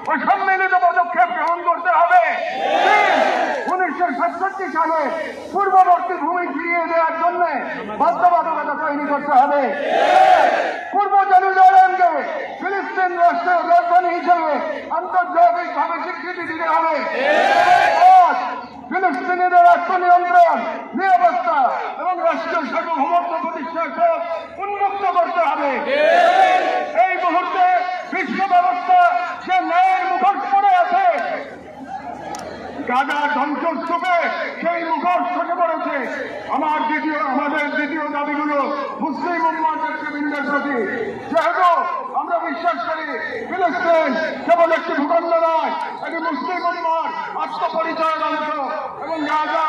ও সম্মিলিত পদক্ষেপ গ্রহণ করতে হবে। 1967 সালে পূর্ববর্তী ভূমি ফিরিয়ে দেওয়ার জন্য বাধ্যবাধকতা তৈরি করতে হবে। পূর্ব জেরুজালেমকে ফিলিস্তিন রাষ্ট্রের রাজধানী হিসেবে আন্তর্জাতিকভাবে স্বীকৃতি দিতে হবে। ফিলিস্তিনিদের আত্মনিয়ন্ত্রণ, নিরাপত্তা এবং রাষ্ট্রীয় সার্বভৌমত্ব প্রতিষ্ঠাকে উন্মুক্ত করতে হবে। এই মুহূর্তে বিশ্ব ব্যবস্থা যে ন্যায়ের মুখোশ পড়ে আছে, গাজা ধ্বংসস্তূপে সেই মুখোশ খসে পড়েছে। আমাদের দ্বিতীয় দাবিগুলো মুসলিম উম্মাহ নেতৃবৃন্দের প্রতি। যেহেতু আমরা বিশ্বাস করি ফিলিস্তিন কেবল একটি ভূখণ্ড নয়, এটি মুসলিম উম্মাহর আত্মপরিচয়ের অংশ, এবং গাজা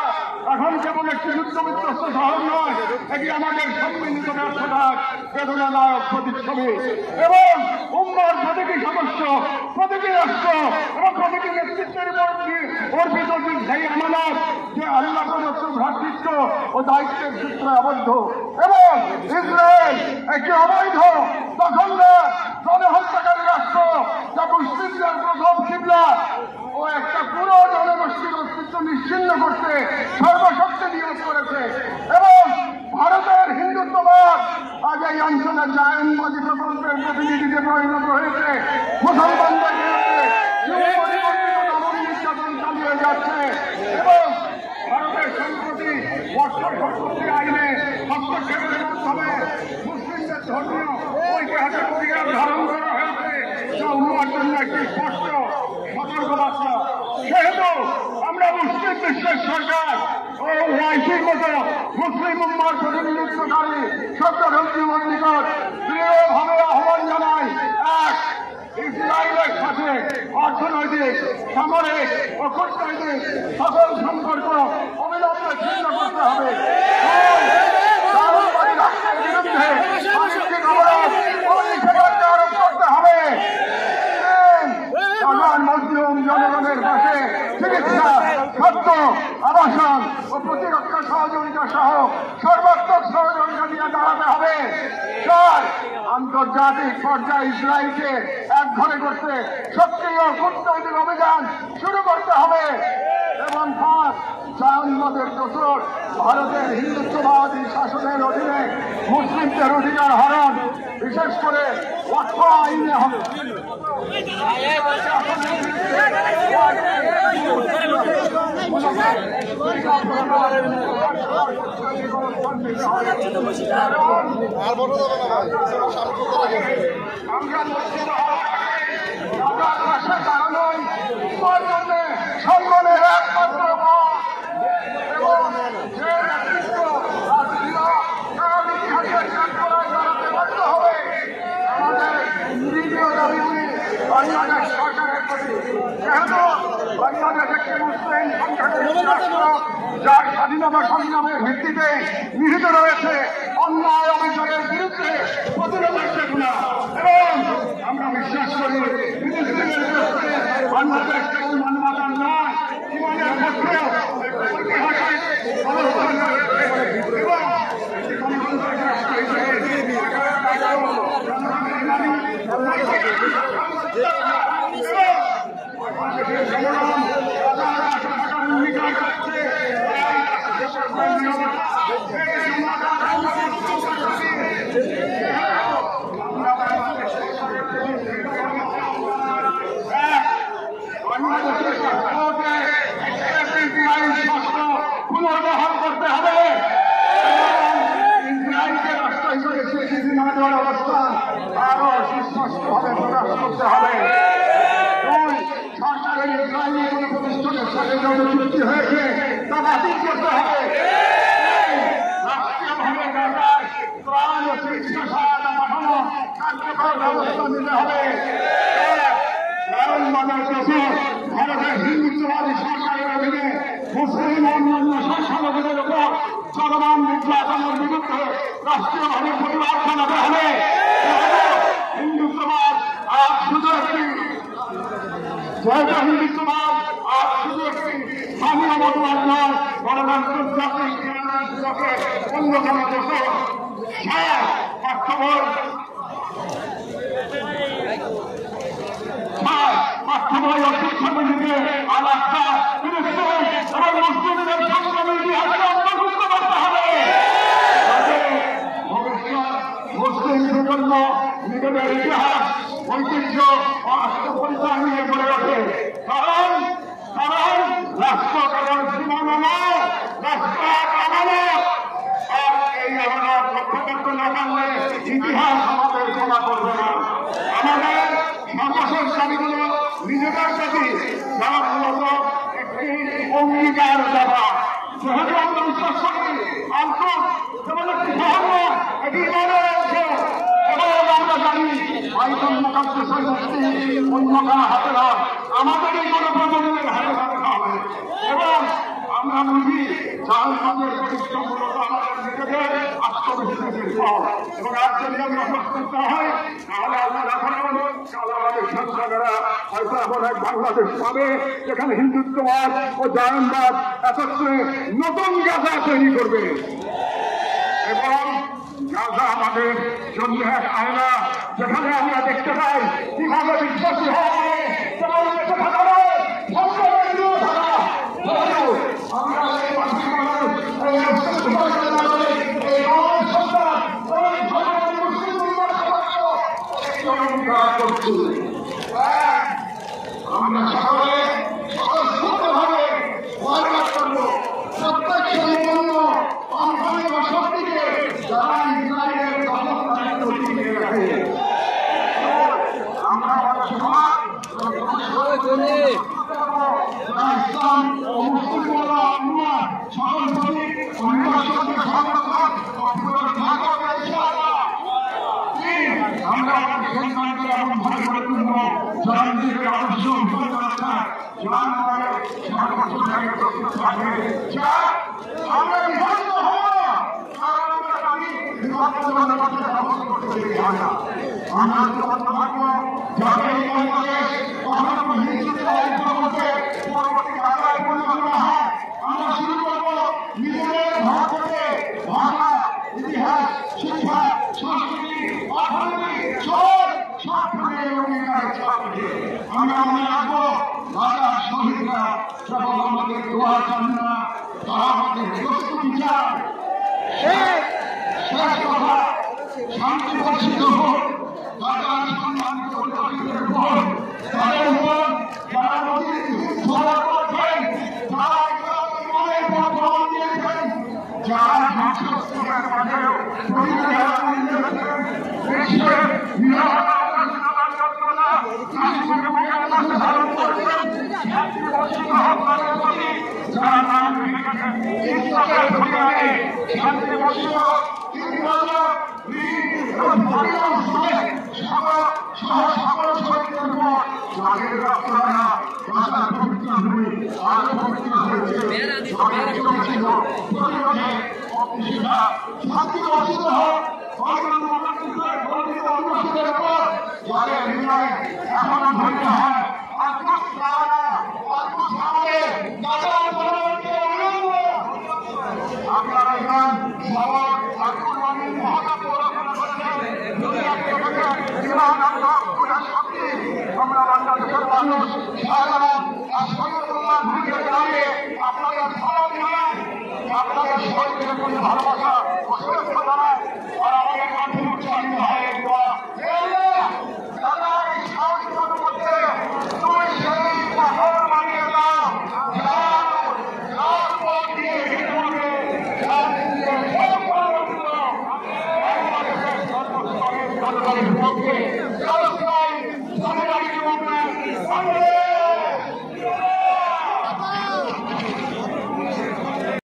এখন কেবল একটি যুদ্ধবিধ্বস্ত শহর নয়, এটি আমাদের সম্মিলিত ব্যর্থতার বেদনাদায়ক প্রতিচ্ছবি। এবং উম্মাহর প্রতিটি সদস্য, প্রতিটি রাষ্ট্র এবং প্রতিটি নেতৃত্বের অর্পিত সেই আমানত যে আল্লাহ প্রদত্ত ভ্রাতৃত্ব ও দায়িত্বের সূত্রে আবদ্ধ। এবং ইসরায়েল একটি অবৈধ দখলদার জনহত্যাকারী রাষ্ট্র, যা মুসলিমদের প্রথম কিবলা ও একটা পুরো জনগোষ্ঠীর অস্তিত্ব নিশ্চিহ্ন করতে সর্বশক্তি নিয়োগ করেছে। এবং ভারতের হিন্দুত্ববাদ আজ এই অঞ্চলের জায়নবাদী প্রকল্পের প্রতিনিধিতে পরিণত হয়েছে। মুসলমানদের বিরুদ্ধে নির্যাতন চালিয়ে যাচ্ছে। এবং ভারতের সম্প্রতি বর্ষর সম্পত্তি আইনে হস্তক্ষেপের মাধ্যমে মুসলিমদের ধর্মীয় ঐতিহাসিক অধিকার ধারণ করা হয়েছে, যা উন্মার জন্য একটি স্পষ্ট সতর্কবার্তা। সেহেতু আমরা মুসলিম বিশ্বের সরকার ও ওআইসির মতো মুসলিম উম্মার প্রতিনিধিত্বকারী সরকারের নিকট দৃঢ়ভাবে আহ্বান জানাই। এক, ইসরায়েলের সাথে অর্থনৈতিক, সামরিক ও কূটনৈতিক সকল সম্পর্ক অবিলম্বে ছিন্ন করতে হবে। রাষ্ট্রের বিরুদ্ধে সাংস্কৃতিক অবরোধ ও নিষেধাজ্ঞা আরোপ করতে হবে। মজলুম জনগণের পাশে চিকিৎসা, খাদ্য, আবাসন ও প্রতিরক্ষা সহযোগিতা সহ সর্বাত্মক সহযোগিতা নিয়ে দাঁড়াতে হবে। 4, আন্তর্জাতিক পর্যায়ে ইসরায়েলকে একঘরে করতে সক্রিয় কূটনৈতিক অভিযান শুরু করতে হবে। এবং 5, জায়নবাদের দোসর ভারতের হিন্দুত্ববাদী শাসনের অধীনে মুসলিমদের অধিকার হরণ, বিশেষ করে ওয়াকফ আইনে হবে। সম্মানের একমাত্র এবং যে নেতৃত্ব জানাতে বাধ্য হবে। আমাদের দ্বিতীয় দাবিগুলি বাংলাদেশ সরকারের প্রতি। যেহেতু বাংলাদেশ একটি মুসলিম সংখ্যাগরিষ্ঠ রাষ্ট্র, যার স্বাধীনতা সংগ্রামের ভিত্তিতে নিহিত রয়েছে অন্যায় অভিযোগের বিরুদ্ধে প্রতিরোধের চেতনা। এবং আমরা বিশ্বাস করি বাংলাদেশ কেবল মানবতার নয়, জীবনের পক্ষে ঐতিহাসিক অবস্থান রয়েছে। এবং গণতান্ত্রিক রাষ্ট্র হিসেবে অঙ্গীকার করছে। পুনর্বহাল করতে হবে। ইসরায়েলকে রাষ্ট্র হিসেবে স্বীকৃতি না দেওয়ার অবস্থান আরো সুস্পষ্টভাবে প্রকাশ করতে হবে। 2, সরকারের ইসরায়েলি কোন প্রতিষ্ঠানের সাথে যত চুক্তি হয়েছে তা বাতিল করতে হবে। রাষ্ট্রীয়ভাবে গাজায় ত্রাণ ও চিকিৎসা সহায়তা পাঠানো কার্যকর ব্যবস্থা নিতে হবে। ভারতের হিন্দুত্ববাদী সরকারের অধীনে মুসলিম অন্যান্য সংখ্যালঘুদের উপর চলমান নির্যাতনের বিরুদ্ধে রাষ্ট্রীয়ভাবে প্রতিবাদ জানাতে হবে। হিন্দুত্ববাদ আর শুধু একটি হিন্দুত্ববাদ আর শুধু একটি স্থানীয় মতবাদ নয়, বরং আন্তর্জাতিক অন্যতম দোষর। পাঠ্য সবাই অশিক্ষা কমিটিকে আলাদা ফিলিস্তিন এবং মুসলিমদের সংগ্রামের ইতিহাসকে অন্তর্ভুক্ত করতে হবে। মুসলিম প্রজন্ম নিজেদের ইতিহাস ঐতিহ্য ও আত্মপরিচয় নিয়ে গড়ে ওঠে। কারণ রাষ্ট্র কেবল সীমানা নয়, রাষ্ট্র আমানত। আর এই আমানত রক্ষা করতে না পারলে ইতিহাস আমাদের ক্ষমা করবে না। আমাদের সর্বশেষ দাবিগুলো নিজেদের প্রতি যারা মূলত একটি অঙ্গীকার দেওয়া। যেহেতু আমরা বিশ্বাস করি আন্তর যেমন একটি ধর্ম এটি ইমানের অংশ, এবং আমরা জানি বাইতুল মুকাদ্দাসের মুক্তি অন্য কারো হাতে নয়, আমাদের এই গণপ্রজাতন্ত্রের হাতে রাখা হবে। এবং আমরা বুঝি জাহান্নামের প্রতিষ্ঠা মূলত আমাদের নিজেদের আত্মবিশ্বাসের ফল। এবং আজ যদি আমরা করতে হয় তাহলে আমরা রাখার আমাদের সন্তানেরা হয়তো এমন এক বাংলাদেশ পাবে যেখানে হিন্দুত্ববাদ ও জায়নবাদ একত্রে নতুন গাজা তৈরি করবে। এবং গাজা আমাদের জন্য এক আয়না, যেখানে আমরা দেখতে পাই কিভাবে বিশ্বাসী হওয়া আমরা সকলে স্বতঃস্ফূর্তভাবে বয়কট করব প্রত্যেক সম্পন্ন অঙ্গনে বা শক্তিকে যারা ইসরায়েলের দখলদারিত্ব টিকিয়ে রাখে। আমরা আমাদের সমাজ ইসলাম ও মুসলিম সকল প্রতি অন্যান্য সংগঠন আমরা আমাদের সন্তানকে এমন ভাবে করে তুলব যারা নিজেদের আদর্শ আমরা বিভক্ত হব না। আমরা থাকবো যাতে এই বাংলাদেশ কখনো পরবর্তী বাংলায় পরিণত না হয়। আমরা শুরু করবো নিজেদের ভাগ থেকে ভাষা, ইতিহাস, শিক্ষা, সংস্কৃতি, অর্থনীতি সব আমরা মনে রাখবো রাজা শহীদরা কেবল আমাদের দোয়া চান না, তারা আমাদের প্রস্তুতি চান। শেষ কথা, শান্তি বর্ষিত হোক রাজা সম্মানিত অধিকারীদের উপর, তাদের উপর যারা নদীর ঝড় করছেন, যারা ইসলামের পথ গ্রহণ দিয়েছেন, যারা ধ্বংসস্তূপের মাঝেও বিশ্বের নিরাপত্তা আমরা বাংলাদেশের মানুষ আপনাদের আপনাদের শহীদের প্রতি ভালোবাসা ও সুরক্ষা জানায়। আর আমাদের মাঠে উচ্চারিত হয় পক্ষে